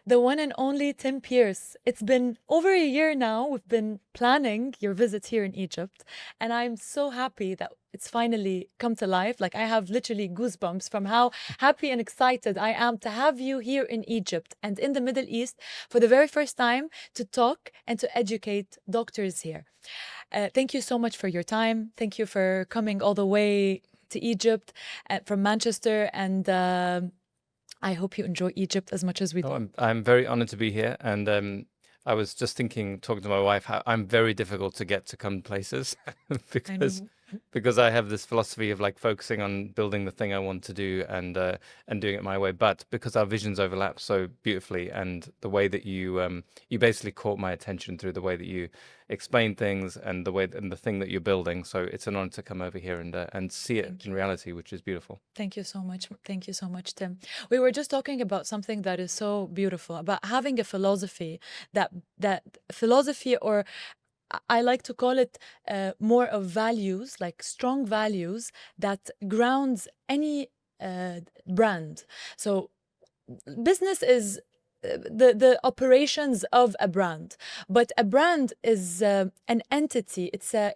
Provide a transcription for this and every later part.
The one and only Tim Pearce. It's been over a year now. We've been planning your visit here in Egypt, and I'm so happy that it's finally come to life. Like, I have literally goosebumps from how happy and excited I am to have you here in Egypt and in the Middle East for the very first time to talk and to educate doctors here. Thank you so much for your time. Thank you for coming all the way to Egypt from Manchester, and I hope you enjoy Egypt as much as we Oh, do. I'm very honored to be here, and I was just talking to my wife, how I'm very difficult to get to come places I because know. because I have this philosophy of like focusing on building the thing I want to do and doing it my way. But because our visions overlap so beautifully, and the way that you basically caught my attention through the way that you explain things and the thing that you're building. So it's an honor to come over here and see it Thank in you. reality, which is beautiful. Thank you so much. Thank you so much, Tim. We were just talking about something that is so beautiful about having a philosophy that philosophy, or I like to call it more of values, like strong values that grounds any brand. So business is the operations of a brand, but a brand is an entity. It's a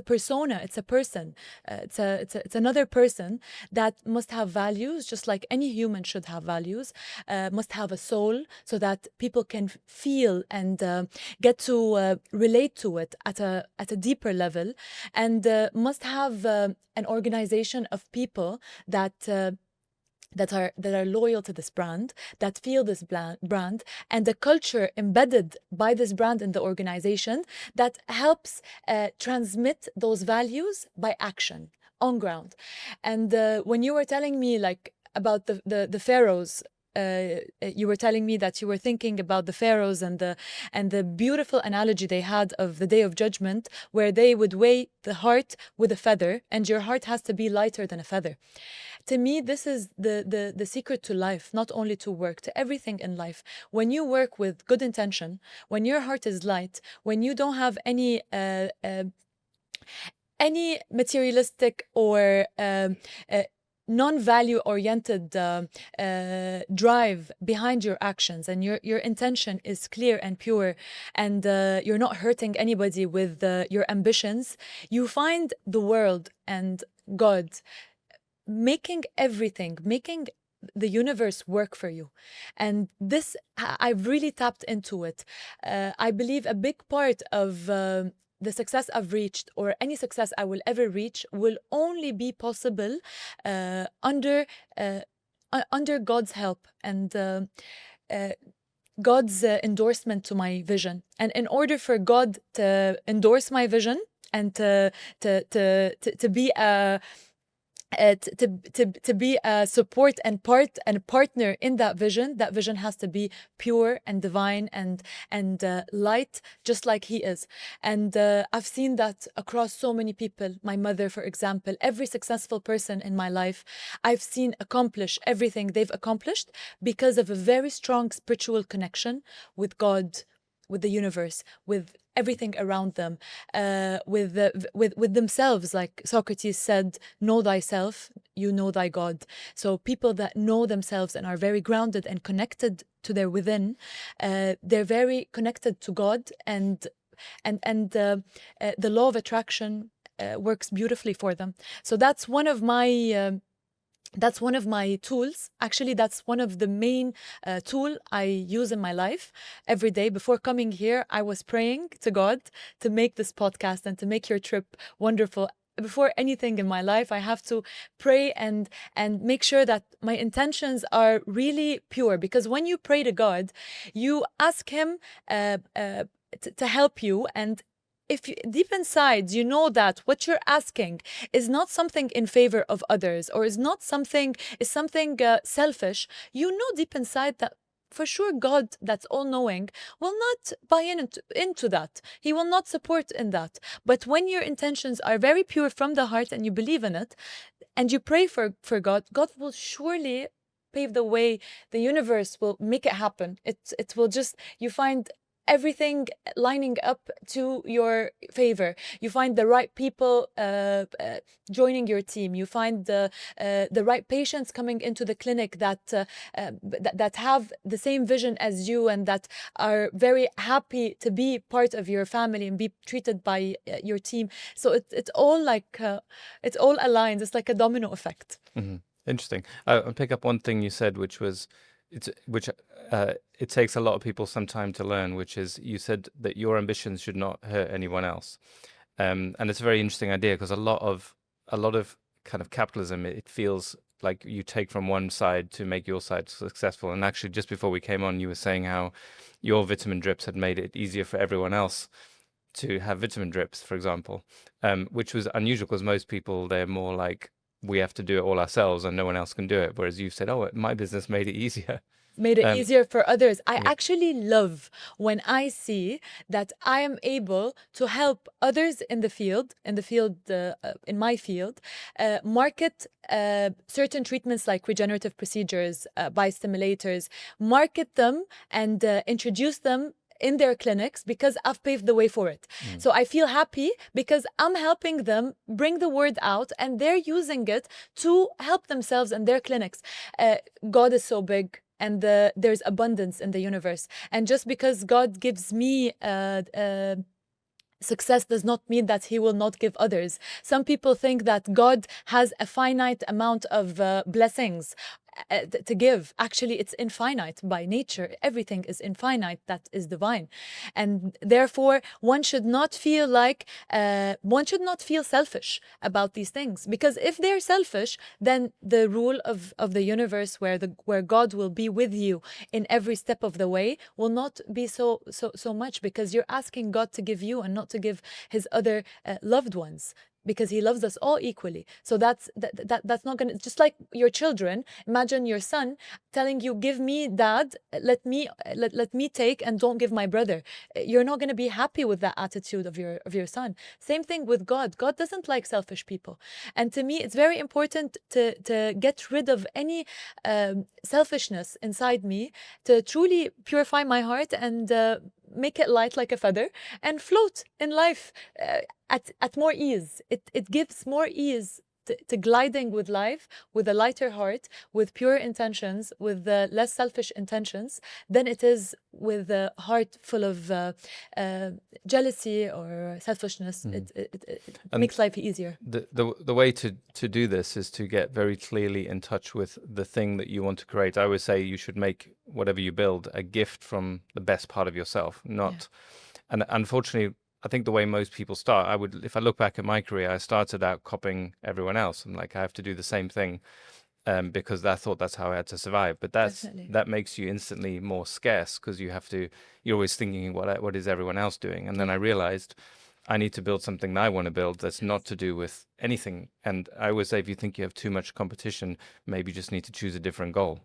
persona. It's a person. It's another person that must have values, just like any human should have values. Must have a soul, so that people can feel and get to relate to it at a deeper level, and must have an organization of people that are loyal to this brand, that feel this brand, and the culture embedded by this brand in the organization that helps transmit those values by action on ground. And when you were telling me like about the pharaohs, you were telling me that you were thinking about the pharaohs and the beautiful analogy they had of the day of judgment, where they would weigh the heart with a feather, and your heart has to be lighter than a feather. To me, this is the secret to life, not only to work, to everything in life. When you work with good intention, when your heart is light, when you don't have any materialistic or non-value oriented drive behind your actions, and your intention is clear and pure, and you're not hurting anybody with your ambitions, you find the world and God making the universe work for you. And this, I've really tapped into it. I believe a big part of the success I've reached, or any success I will ever reach, will only be possible under God's help and God's endorsement to my vision. And in order for God to endorse my vision and to be to be a support and partner in that vision has to be pure and divine and light, just like He is. And I've seen that across so many people. My mother, for example, every successful person in my life, I've seen accomplish everything they've accomplished because of a very strong spiritual connection with God, with the universe, with everything around them, with themselves. Like Socrates said, "Know thyself, you know thy God." So people that know themselves and are very grounded and connected to their within, they're very connected to God, and the law of attraction works beautifully for them. So that's one of my tools. Actually, that's one of the main tool I use in my life every day. Before coming here, I was praying to God to make this podcast and to make your trip wonderful. Before anything in my life, I have to pray and make sure that my intentions are really pure. Because when you pray to God, you ask Him to help you, and if you, deep inside, you know that what you're asking is not something in favor of others, or is something selfish. You know deep inside that for sure God, that's all knowing, will not buy into that. He will not support in that. But when your intentions are very pure from the heart and you believe in it, and you pray for God, God will surely pave the way. The universe will make it happen. It will just, you find everything lining up to your favor. You find the right people joining your team. You find the right patients coming into the clinic that have the same vision as you, and that are very happy to be part of your family and be treated by your team. So it's all like it's all aligned. It's like a domino effect. Interesting. I'll pick up one thing you said, which was it takes a lot of people some time to learn, which is you said that your ambitions should not hurt anyone else. And it's a very interesting idea, because a lot of kind of capitalism, it feels like you take from one side to make your side successful. And actually, just before we came on, you were saying how your vitamin drips had made it easier for everyone else to have vitamin drips, for example, which was unusual, because most people, they're more like, we have to do it all ourselves and no one else can do it. Whereas you said, oh, my business made it easier. Made it easier for others. I yeah. actually love when I see that I am able to help others in the field, in my field, market certain treatments like regenerative procedures, biostimulators, market them and introduce them in their clinics, because I've paved the way for it. So I feel happy because I'm helping them bring the word out, and they're using it to help themselves in their clinics. God is so big, and there's abundance in the universe. And just because God gives me success does not mean that he will not give others. Some people think that God has a finite amount of blessings to give. Actually, it's infinite by nature. Everything is infinite that is divine. And therefore, one should not feel selfish about these things. Because if they're selfish, then the rule of the universe, where God will be with you in every step of the way, will not be so much, because you're asking God to give you and not to give his other loved ones, because he loves us all equally. So that's not gonna, just like your children. Imagine your son telling you, give me, dad, let me take, and don't give my brother. You're not gonna be happy with that attitude of your son. Same thing with God. God doesn't like selfish people. And to me, it's very important to get rid of any selfishness inside me, to truly purify my heart and make it light like a feather and float in life at more ease. It gives more ease to gliding with life, with a lighter heart, with pure intentions, with less selfish intentions, than it is with a heart full of jealousy or selfishness. It makes life easier. The way to do this is to get very clearly in touch with the thing that you want to create. I always say you should make whatever you build a gift from the best part of yourself, not. And unfortunately, I think the way most people start, if I look back at my career, I started out copying everyone else. I'm like, I have to do the same thing because I thought that's how I had to survive. But that makes you instantly more scarce, because you're always thinking, what is everyone else doing? And then I realized I need to build something that I want to build that's not to do with anything. And I always say, if you think you have too much competition, maybe you just need to choose a different goal.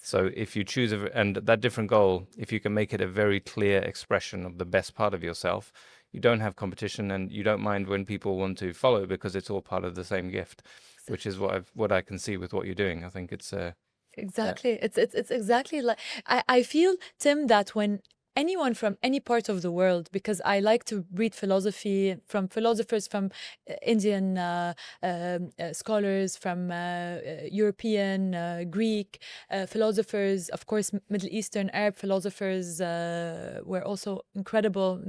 So if you choose and that different goal, if you can make it a very clear expression of the best part of yourself, you don't have competition, and you don't mind when people want to follow, because it's all part of the same gift, which is what I can see with what you're doing. I think it's exactly. It's exactly like I feel, Tim, that when anyone from any part of the world, because I like to read philosophy from philosophers, from Indian scholars, from European, Greek philosophers, of course, Middle Eastern, Arab philosophers were also incredible.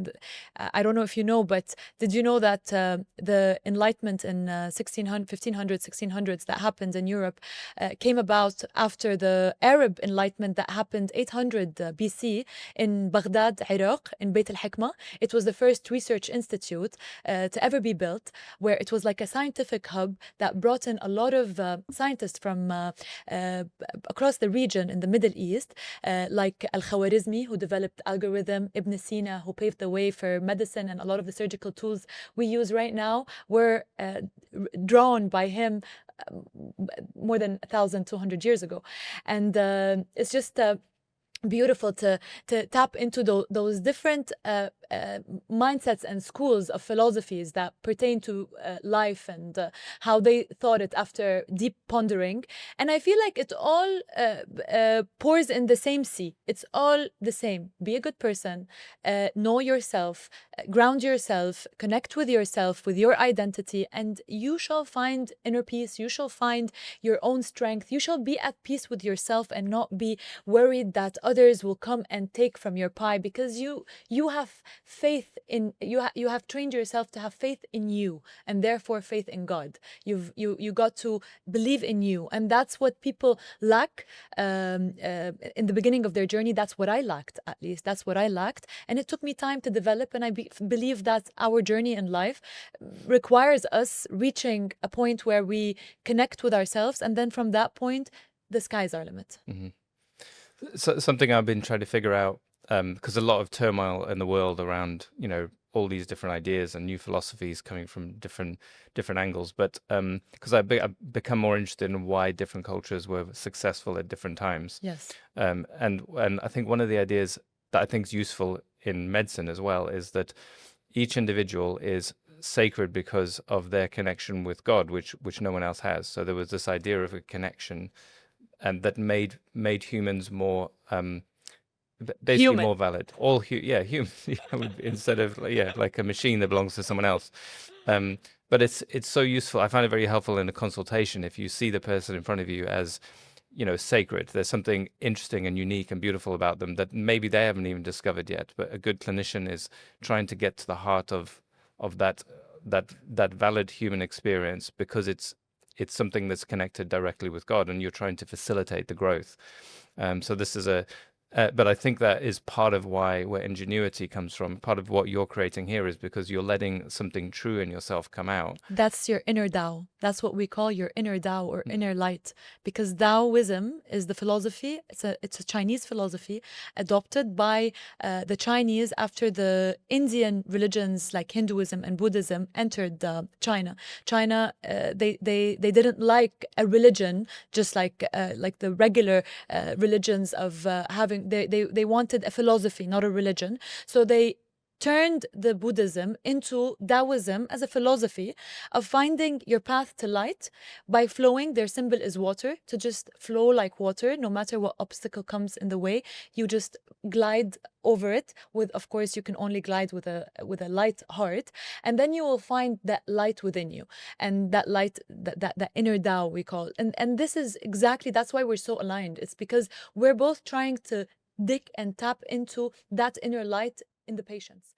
I don't know if you know, but did you know that the Enlightenment in 1600s that happened in Europe came about after the Arab Enlightenment that happened 800 BC in Baghdad, Iraq, in Beit al-Hikmah. It was the first research institute to ever be built, where it was like a scientific hub that brought in a lot of scientists from across the region in the Middle East, like Al-Khwarizmi, who developed algorithm, Ibn Sina, who paved the way for medicine, and a lot of the surgical tools we use right now were drawn by him more than 1,200 years ago. And it's just beautiful to tap into those different mindsets and schools of philosophies that pertain to life and how they thought it after deep pondering. And I feel like it all pours in the same sea. It's all the same. Be a good person, know yourself, ground yourself, connect with yourself, with your identity, and you shall find inner peace. You shall find your own strength. You shall be at peace with yourself and not be worried that others will come and take from your pie, because you have faith in you have trained yourself to have faith in you, and therefore faith in God. You got to believe in you, and that's what people lack in the beginning of their journey. That's what I lacked, at least that's what I lacked, and it took me time to develop. And I believe that our journey in life requires us reaching a point where we connect with ourselves, and then from that point the sky's our limit. Hmm. So something I've been trying to figure out, because a lot of turmoil in the world around, all these different ideas and new philosophies coming from different angles. But because I've become more interested in why different cultures were successful at different times. Yes. And I think one of the ideas that I think is useful in medicine as well is that each individual is sacred because of their connection with God, which no one else has. So there was this idea of a connection, and that made humans more basically Human. more valid. All human instead of like a machine that belongs to someone else. But it's so useful. I find it very helpful in a consultation if you see the person in front of you as sacred. There's something interesting and unique and beautiful about them that maybe they haven't even discovered yet. But a good clinician is trying to get to the heart of that valid human experience, because it's something that's connected directly with God, and you're trying to facilitate the growth. So this is but I think that is part of where ingenuity comes from. Part of what you're creating here is because you're letting something true in yourself come out. That's your inner Tao. That's what we call your inner Tao or inner light, because Taoism is the philosophy. It's a Chinese philosophy adopted by the Chinese after the Indian religions like Hinduism and Buddhism entered China. They didn't like a religion just like the regular religions of having. They wanted a philosophy, not a religion. So they turned the Buddhism into Taoism as a philosophy of finding your path to light by flowing. Their symbol is water, to just flow like water, no matter what obstacle comes in the way. You just glide over it with, of course, you can only glide with a light heart, and then you will find that light within you, and that light, that inner Tao we call. And this is exactly, that's why we're so aligned. It's because we're both trying to dig and tap into that inner light in the patients.